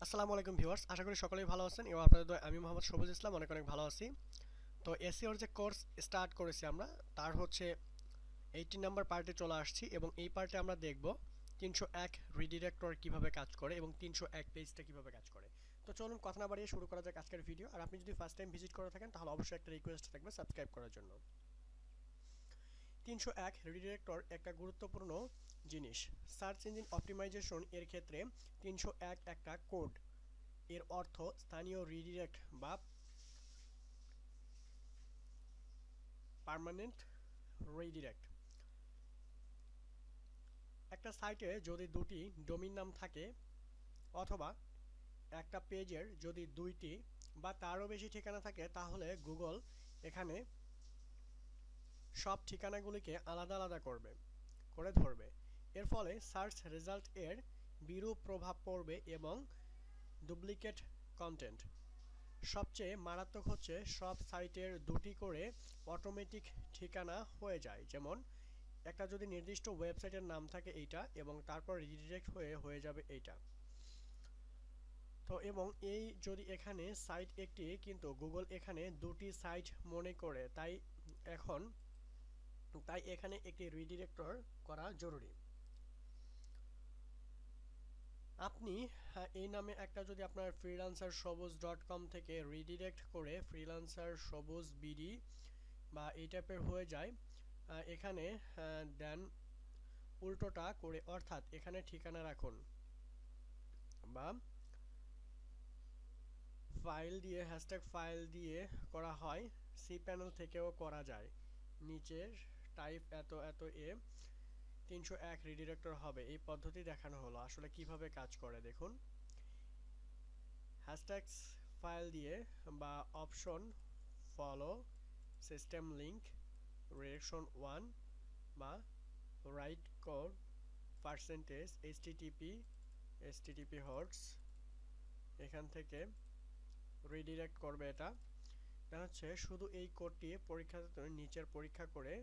আসসালামু আলাইকুম ভিউয়ার্স, আশা করি সকলেই ভালো আছেন এবং আপনাদের দোয়ায় আমি মোহাম্মদ সবুজ ইসলাম অনেক অনেক ভালো আছি। তো এসইওর যে কোর্স স্টার্ট করেছি আমরা, তার হচ্ছে 18 নাম্বার পার্টে চলে আসছি এবং এই পার্টে আমরা দেখব 301 রিডিরেক্টর কিভাবে কাজ করে এবং 301 পেজটা কিভাবে কাজ করে। তো চলুন কথা না বাড়িয়ে শুরু করা যাক আজকের ভিডিও। আর আপনি যদি ফার্স্ট টাইম ভিজিট করে থাকেন তাহলে অবশ্যই একটা রিকোয়েস্ট থাকবে সাবস্ক্রাইব করার জন্য। 301 রিডিরেক্টর একটা গুরুত্বপূর্ণ জিনিস। সার্চ ইঞ্জিন অপটিমাইজেশন এর ক্ষেত্রে 301 একটা কোড, এর অর্থ স্থানীয় রিডিরেক্ট বা পার্মানেন্ট রিডিরেক্ট। একটা সাইটে যদি দুটি ডোমেইন নাম থাকে অথবা একটা পেজের যদি দুইটি বা তারও বেশি ঠিকানা থাকে তাহলে গুগল এখানে সব ঠিকানাগুলিকে আলাদা আলাদা করে ধরবে। এর ফলে সার্চ রেজাল্ট এর বিরূপ প্রভাব পড়বে এবং ডুপ্লিকেট কন্টেন্ট। সবচেয়ে মারাত্মক হচ্ছে সব সাইটের দুটি করে অটোমেটিক ঠিকানা হয়ে যায়। যেমন একটা যদি নির্দিষ্ট ওয়েবসাইটের নাম থাকে এইটা এবং তারপর রিডিরেক্ট হয়ে যাবে এইটা। তো এবং এই যদি এখানে সাইট একটি কিন্তু গুগল এখানে দুটি সাইট মনে করে, তাই এখানে একটি রিডিরেক্টর করা জরুরি। আপনি এই নামে একটা যদি আপনার ফ্রিল্যান্সার সবুজ .com থেকে রিডিরেক্ট করে ফ্রিল্যান্সার সবুজ বিডি বা এই টাইপের হয়ে যায়, এখানে দেন উল্টোটা করে, অর্থাৎ এখানে ঠিকানা রাখুন বা ফাইল দিয়ে হ্যাশট্যাগ ফাইল দিয়ে করা হয়, সি প্যানেল থেকেও করা যায়। নিচের টাইপ এত এত এ 301 রিডিরেক্টর হবে। এই পদ্ধতি দেখানো হলো, আসলে কিভাবে কাজ করে দেখুন। হ্যাশট্যাগস ফাইল দিয়ে বা option follow system link reduction 1 বা রাইট কোড পার্সেন্টেজ http হটস এখান থেকে রিডিরেক্ট করবে। এটা হচ্ছে শুধু এই কোডটি পরীক্ষাতে নিচের পরীক্ষা করে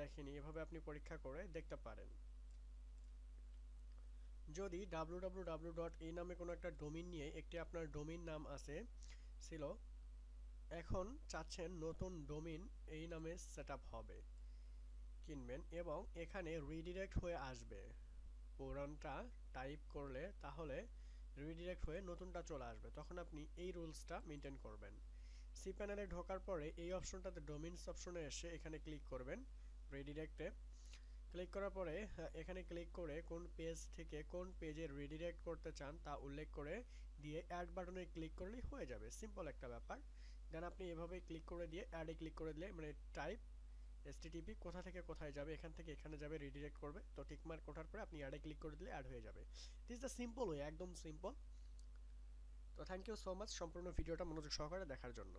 দেখেনি, এভাবে আপনি পরীক্ষা করে দেখতে পারেন। যদি www. এই নামে কোনো একটা ডোমেইন নিয়ে একটি আপনার ডোমেইন নাম ছিল, এখন চাচ্ছেন নতুন ডোমেইন এই নামে সেটআপ হবে, কিনবেন এবং এখানে রিডিরেক্ট হয়ে আসবে। পুরানটা টাইপ করলে তাহলে রিডিরেক্ট হয়ে নতুনটা চলে আসবে, তখন আপনি এই রুলসটা মেনটেন করবেন। সি প্যানেলে ঢোকার পরে এই অপশনটাতে ডোমেইনস অপশনে এসে এখানে ক্লিক করবেন। রিডিরেক্টে ক্লিক করার পরে এখানে ক্লিক করে কোন পেজ থেকে কোন পেজে রিডিরেক্ট করতে চান তা উল্লেখ করে দিয়ে অ্যাড বাটনে ক্লিক করলেই হয়ে যাবে। সিম্পল একটা ব্যাপার। দেন আপনি এভাবে ক্লিক করে দিয়ে অ্যাডে ক্লিক করে দিলে মানে টাইপ http কোথা থেকে কোথায় যাবে, এখান থেকে এখানে যাবে, রিডিরেক্ট করবে। তো টিকমার্ক ওঠার পরে আপনি অ্যাডে ক্লিক করে দিলে অ্যাড হয়ে যাবে। This is the simple way, একদম সিম্পল। তো থ্যাংক ইউ সো মাচ সম্পূর্ণ ভিডিওটা মনোযোগ সহকারে দেখার জন্য।